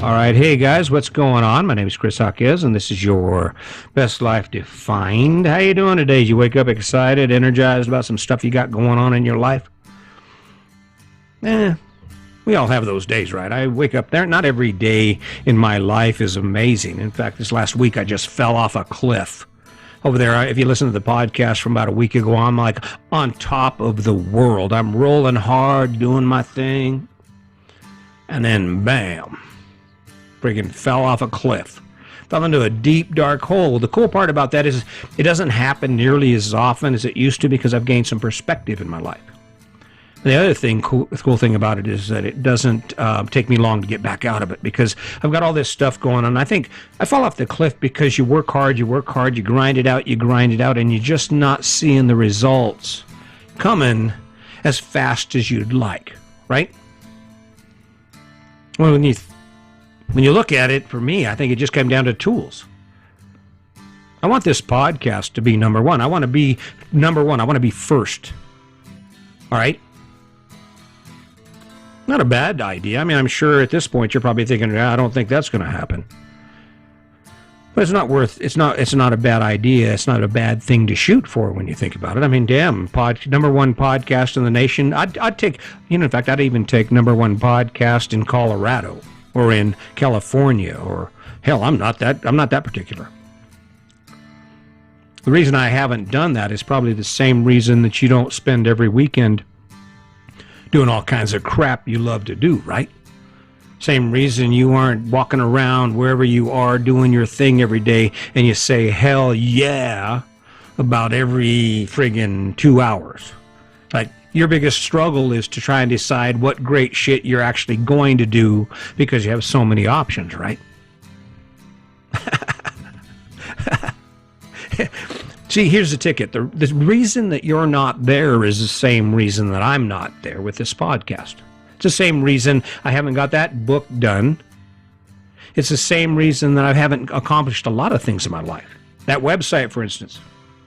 All right, hey guys, what's going on? My name is Chris Hawkes, and this is your Best Life Defined. How you doing today? Did you wake up excited, energized about some stuff you got going on in your life? We all have those days, right? I wake up there. Not every day in my life is amazing. In fact, this last week I just fell off a cliff. Over there, if you listen to the podcast from about a week ago, I'm like on top of the world. I'm rolling hard, doing my thing, and then bam. Friggin' fell off a cliff. Fell into a deep, dark hole. The cool part about that is it doesn't happen nearly as often as it used to because I've gained some perspective in my life. The other thing, cool thing about it is that it doesn't take me long to get back out of it because I've got all this stuff going on. I think I fall off the cliff because you work hard, you grind it out, and you're just not seeing the results coming as fast as you'd like, right? Well, when you look at it, for me, I think it just came down to tools. I want this podcast to be number one. I want to be number one. I want to be first. All right? Not a bad idea. I mean, I'm sure at this point you're probably thinking, I don't think that's going to happen. But it's not a bad idea. It's not a bad thing to shoot for when you think about it. I mean, damn, number one podcast in the nation. I'd take, in fact, I'd even take number one podcast in Colorado or in California, or hell, I'm not that particular. The reason I haven't done that is probably the same reason that you don't spend every weekend doing all kinds of crap you love to do, right? Same reason you aren't walking around wherever you are doing your thing every day and you say hell yeah about every friggin' 2 hours. Like, your biggest struggle is to try and decide what great shit you're actually going to do because you have so many options, right? See, here's the ticket. The reason that you're not there is the same reason that I'm not there with this podcast. It's the same reason I haven't got that book done. It's the same reason that I haven't accomplished a lot of things in my life. That website, for instance.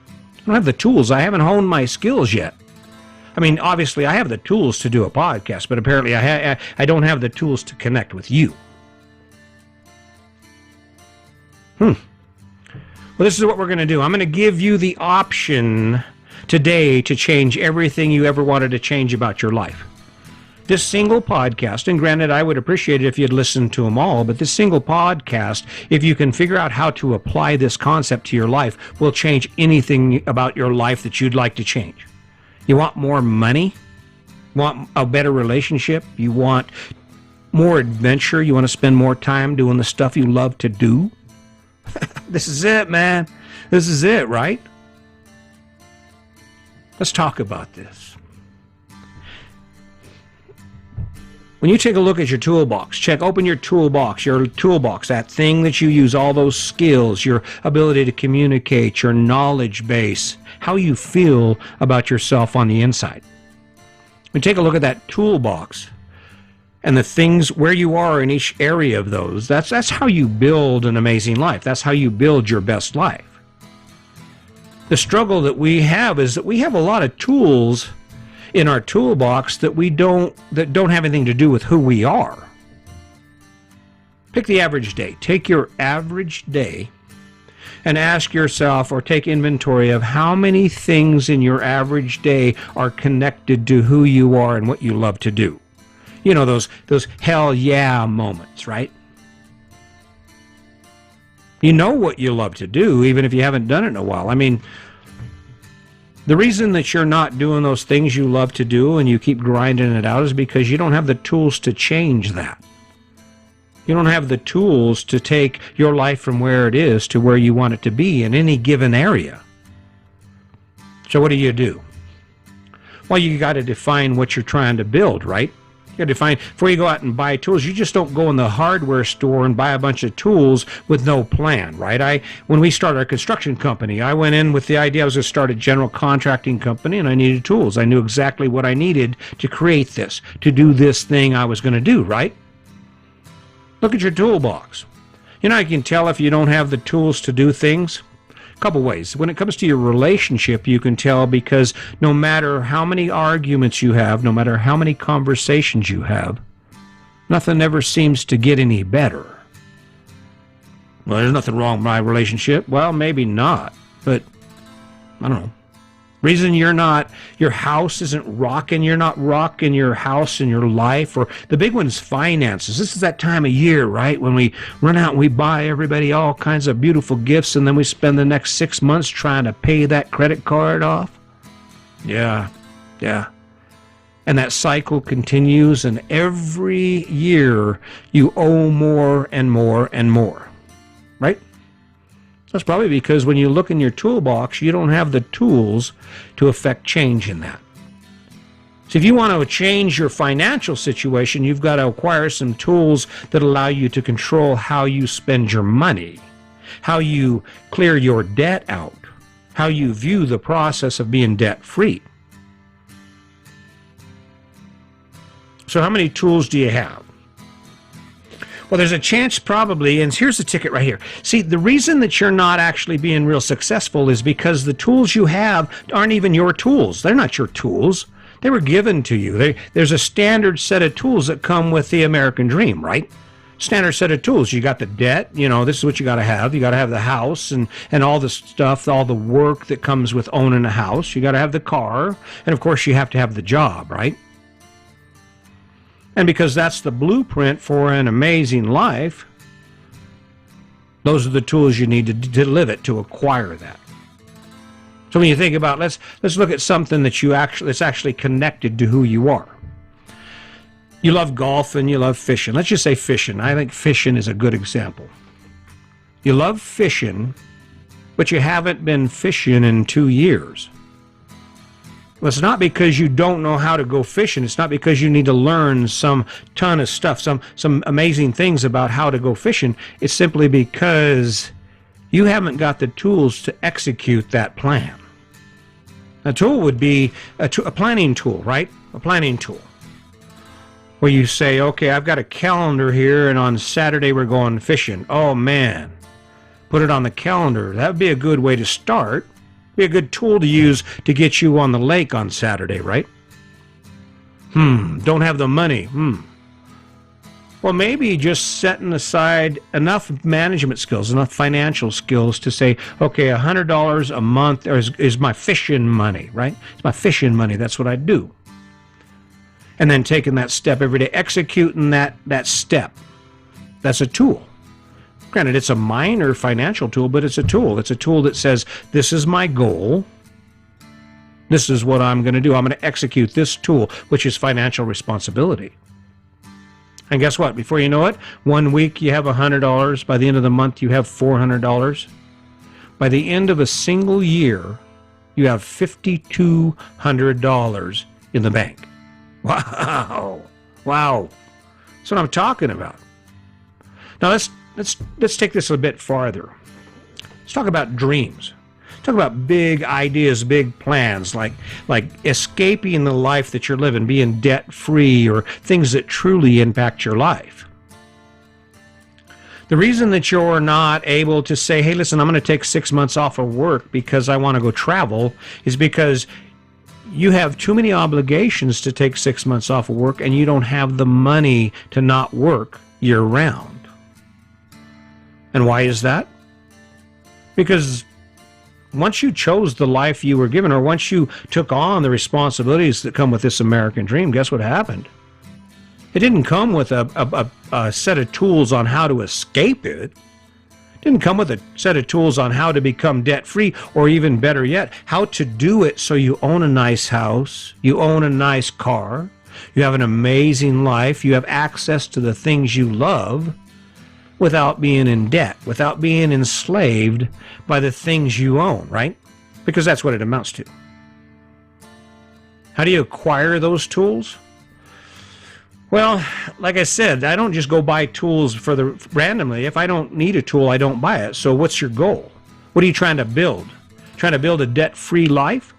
I don't have the tools. I haven't honed my skills yet. I mean, obviously, I have the tools to do a podcast, but apparently I don't have the tools to connect with you. Well, this is what we're going to do. I'm going to give you the option today to change everything you ever wanted to change about your life. This single podcast, and granted, I would appreciate it if you'd listen to them all, but this single podcast, if you can figure out how to apply this concept to your life, will change anything about your life that you'd like to change. You want more money? You want a better relationship? You want more adventure? You want to spend more time doing the stuff you love to do? This is it, man. This is it, right? Let's talk about this. When you take a look at your toolbox, open your toolbox, that thing that you use, all those skills, your ability to communicate, your knowledge base, how you feel about yourself on the inside. When you take a look at that toolbox and the things where you are in each area of those, that's how you build an amazing life. That's how you build your best life. The struggle that we have is that we have a lot of tools in our toolbox that don't have anything to do with who we are. Pick the average day. Take your average day and ask yourself, or take inventory of how many things in your average day are connected to who you are and what you love to do. You know, those hell yeah moments, right? You know what you love to do, even if you haven't done it in a while. I mean, the reason that you're not doing those things you love to do and you keep grinding it out is because you don't have the tools to change that. You don't have the tools to take your life from where it is to where you want it to be in any given area. So what do? Well, you got to define what you're trying to build, right? You got to define, before you go out and buy tools, you just don't go in the hardware store and buy a bunch of tools with no plan, right? When we started our construction company, I went in with the idea I was going to start a general contracting company and I needed tools. I knew exactly what I needed to create this, to do this thing I was going to do, right? Look at your toolbox. You know, I can tell if you don't have the tools to do things. A couple ways. When it comes to your relationship, you can tell because no matter how many arguments you have, no matter how many conversations you have, Nothing ever seems to get any better. Well, there's nothing wrong with my relationship. Well, maybe not, but I don't know. Reason your house isn't rocking, you're not rocking your house and your life, or the big one's finances. This is that time of year, right, when we run out and we buy everybody all kinds of beautiful gifts, and then we spend the next 6 months trying to pay that credit card off. Yeah. And that cycle continues, and every year you owe more and more and more, right? That's probably because when you look in your toolbox, you don't have the tools to affect change in that. So if you want to change your financial situation, you've got to acquire some tools that allow you to control how you spend your money, how you clear your debt out, how you view the process of being debt-free. So how many tools do you have? Well, there's a chance probably, and here's the ticket right here. See, the reason that you're not actually being real successful is because the tools you have aren't even your tools. They're not your tools. They were given to you. There's a standard set of tools that come with the American dream, right? Standard set of tools. You got the debt, this is what you got to have. You got to have the house and all the stuff, all the work that comes with owning a house. You got to have the car, and of course you have to have the job, right? And because that's the blueprint for an amazing life, those are the tools you need to live it, to acquire that. So when you think about, let's look at something that's actually connected to who you are. You love golf and you love fishing. Let's just say fishing. I think fishing is a good example. You love fishing, but you haven't been fishing in 2 years. Well, it's not because you don't know how to go fishing. It's not because you need to learn some ton of stuff, some amazing things about how to go fishing. It's simply because you haven't got the tools to execute that plan. A tool would be a planning tool, right? A planning tool. Where you say, okay, I've got a calendar here, and on Saturday we're going fishing. Oh, man. Put it on the calendar. That would be a good way to start. Be a good tool to use to get you on the lake on Saturday, right? Don't have the money. Well, maybe just setting aside enough management skills, enough financial skills to say, okay, $100 a month is my fishing money, right? It's my fishing money. That's what I do. And then taking that step every day, executing that step. That's a tool. Granted, it's a minor financial tool, but it's a tool. It's a tool that says, this is my goal. This is what I'm going to do. I'm going to execute this tool, which is financial responsibility. And guess what? Before you know it, 1 week you have $100. By the end of the month, you have $400. By the end of a single year, you have $5,200 in the bank. Wow. That's what I'm talking about. Now let's take this a bit farther. Let's talk about dreams. Talk about big ideas, big plans, like escaping the life that you're living, being debt-free, or things that truly impact your life. The reason that you're not able to say, hey, listen, I'm going to take 6 months off of work because I want to go travel, is because you have too many obligations to take 6 months off of work, and you don't have the money to not work year-round. And why is that? Because once you chose the life you were given, or once you took on the responsibilities that come with this American dream, guess what happened? It didn't come with a set of tools on how to escape it. It didn't come with a set of tools on how to become debt-free, or even better yet, how to do it so you own a nice house, you own a nice car, you have an amazing life, you have access to the things you love, without being in debt, without being enslaved by the things you own, right? Because that's what it amounts to. How do you acquire those tools? Well, like I said, I don't just go buy tools randomly. If I don't need a tool, I don't buy it. So what's your goal? What are you trying to build? Trying to build a debt-free life?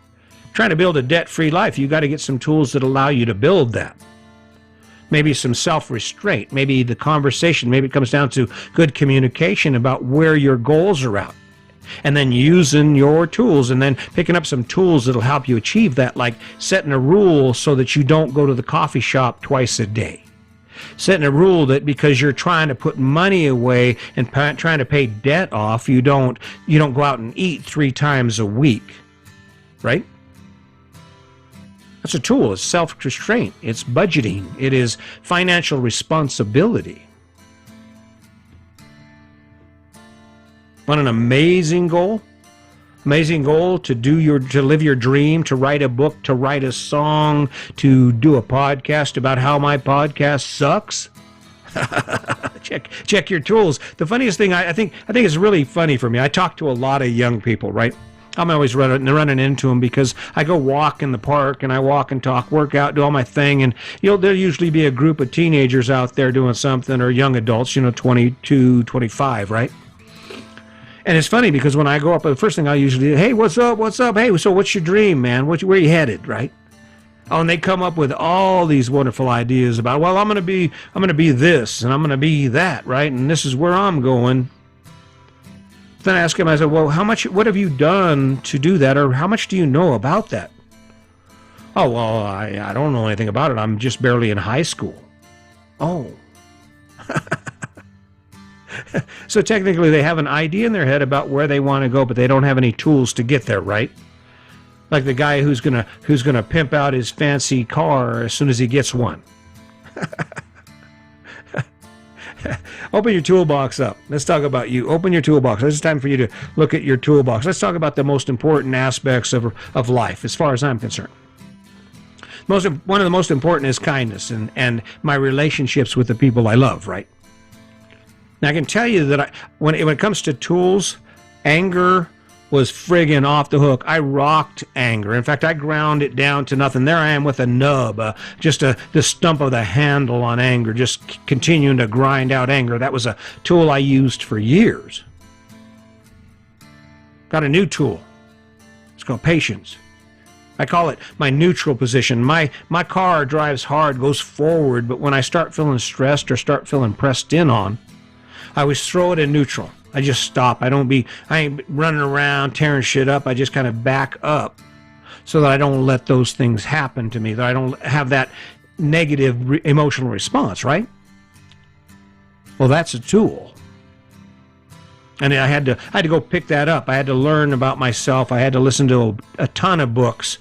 Trying to build a debt-free life, you got to get some tools that allow you to build that. Maybe some self-restraint, maybe the conversation, maybe it comes down to good communication about where your goals are at. And then using your tools, and then picking up some tools that'll help you achieve that, like setting a rule so that you don't go to the coffee shop twice a day. setting a rule that because you're trying to put money away and trying to pay debt off, you don't go out and eat 3 times a week, right? That's a tool. It's self-restraint. It's budgeting. It is financial responsibility. Want an amazing goal? Amazing goal to live your dream, to write a book, to write a song, to do a podcast about how my podcast sucks? Check your tools. The funniest thing I think is really funny for me. I talk to a lot of young people, right? I'm always running into them because I go walk in the park and I walk and talk, work out, do all my thing, and there'll usually be a group of teenagers out there doing something, or young adults, 22, 25, right? And it's funny because when I go up, the first thing I usually do, hey, what's up? Hey, so what's your dream, man? Where are you headed, right? Oh, and they come up with all these wonderful ideas about, well, I'm going to be this and I'm going to be that, right? And this is where I'm going. Then I ask him, I said, well, what have you done to do that? Or how much do you know about that? Oh, well, I don't know anything about it. I'm just barely in high school. Oh. So technically they have an idea in their head about where they want to go, but they don't have any tools to get there, right? Like the guy who's gonna pimp out his fancy car as soon as he gets one. Open your toolbox up. Let's talk about you. Open your toolbox. It's time for you to look at your toolbox. Let's talk about the most important aspects of life, as far as I'm concerned. One of the most important is kindness and my relationships with the people I love, right? Now, I can tell you that when it comes to tools, anger was friggin' off the hook. I rocked anger. In fact, I ground it down to nothing. There I am with a nub, the stump of the handle on anger, just continuing to grind out anger. That was a tool I used for years. Got a new tool. It's called patience. I call it my neutral position. My car drives hard, goes forward, but when I start feeling stressed or start feeling pressed in on, I always throw it in neutral. I just stop. I ain't running around tearing shit up. I just kind of back up so that I don't let those things happen to me, that I don't have that negative emotional response, right? Well, that's a tool. And I had to go pick that up. I had to learn about myself. I had to listen to a ton of books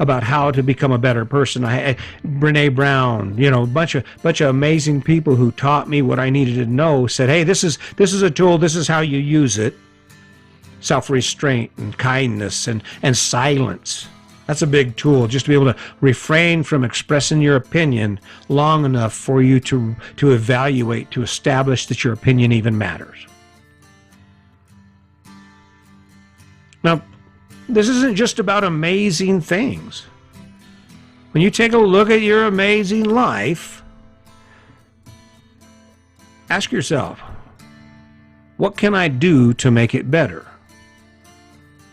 about how to become a better person. Brene Brown, a bunch of amazing people who taught me what I needed to know, said, hey, this is a tool, this is how you use it. Self-restraint and kindness and silence. That's a big tool, just to be able to refrain from expressing your opinion long enough for you to evaluate, to establish that your opinion even matters. Now, this isn't just about amazing things. When you take a look at your amazing life, ask yourself, what can I do to make it better?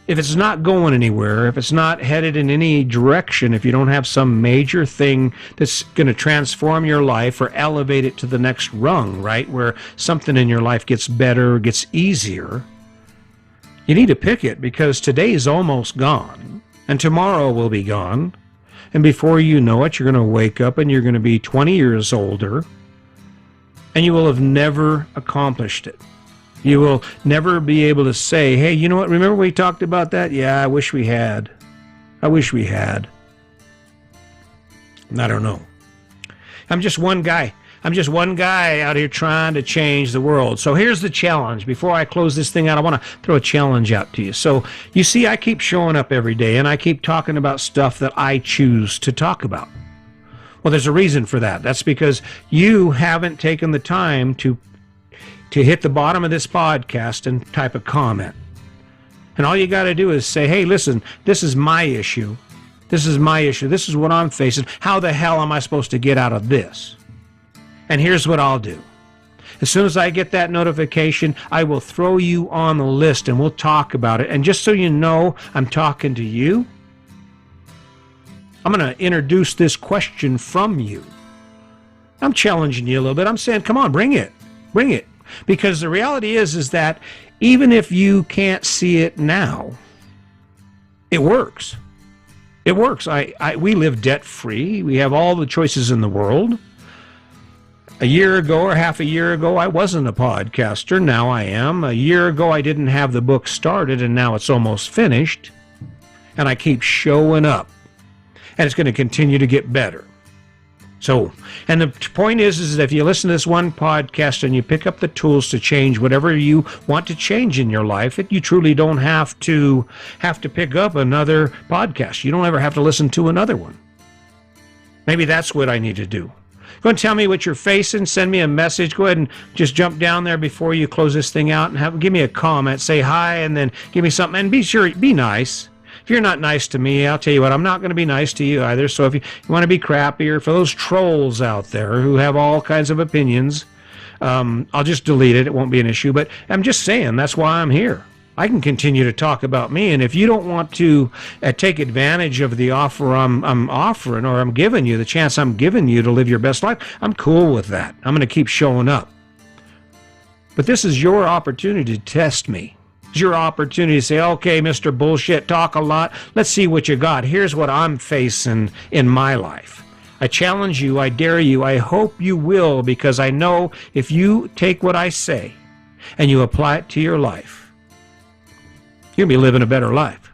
If it's not going anywhere, if it's not headed in any direction, if you don't have some major thing that's going to transform your life or elevate it to the next rung, right, where something in your life gets better, gets easier, you need to pick it, because today is almost gone, and tomorrow will be gone, and before you know it, you're going to wake up and you're going to be 20 years older, and you will have never accomplished it. You will never be able to say, hey, you know what, remember we talked about that? Yeah, I wish we had. I wish we had. I don't know. I'm just one guy out here trying to change the world. So here's the challenge. Before I close this thing out, I want to throw a challenge out to you. So you see, I keep showing up every day and I keep talking about stuff that I choose to talk about. Well, there's a reason for that. That's because you haven't taken the time to hit the bottom of this podcast and type a comment. And all you got to do is say, hey, listen, this is my issue. This is my issue. This is what I'm facing. How the hell am I supposed to get out of this? And here's what I'll do. As soon as I get that notification, I will throw you on the list and we'll talk about it. And just so you know I'm talking to you, I'm going to introduce this question from you. I'm challenging you a little bit. I'm saying, come on, bring it. Bring it. Because the reality is that even if you can't see it now, it works. It works. We live debt-free. We have all the choices in the world. A year ago or half a year ago, I wasn't a podcaster. Now I am. A year ago, I didn't have the book started, and now it's almost finished. And I keep showing up. And it's going to continue to get better. So, and the point is that if you listen to this one podcast and you pick up the tools to change whatever you want to change in your life, you truly don't have to pick up another podcast. You don't ever have to listen to another one. Maybe that's what I need to do. Go and tell me what you're facing. Send me a message. Go ahead and just jump down there before you close this thing out and give me a comment. Say hi and then give me something. And be nice. If you're not nice to me, I'll tell you what, I'm not going to be nice to you either. So if you want to be crappy, or for those trolls out there who have all kinds of opinions, I'll just delete it. It won't be an issue. But I'm just saying, that's why I'm here. I can continue to talk about me, and if you don't want to take advantage of the offer I'm offering, or I'm giving you, the chance I'm giving you to live your best life, I'm cool with that. I'm going to keep showing up. But this is your opportunity to test me. It's your opportunity to say, okay, Mr. Bullshit, talk a lot. Let's see what you got. Here's what I'm facing in my life. I challenge you. I dare you. I hope you will, because I know if you take what I say and you apply it to your life, you'll be living a better life.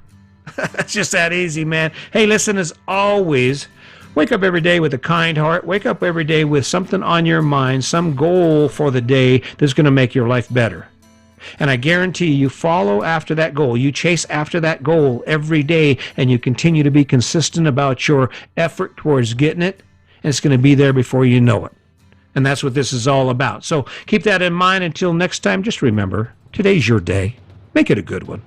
It's just that easy, man. Hey, listen, as always, wake up every day with a kind heart. Wake up every day with something on your mind, some goal for the day that's going to make your life better. And I guarantee you follow after that goal. You chase after that goal every day, and you continue to be consistent about your effort towards getting it, and it's going to be there before you know it. And that's what this is all about. So keep that in mind. Until next time, just remember, today's your day. Make it a good one.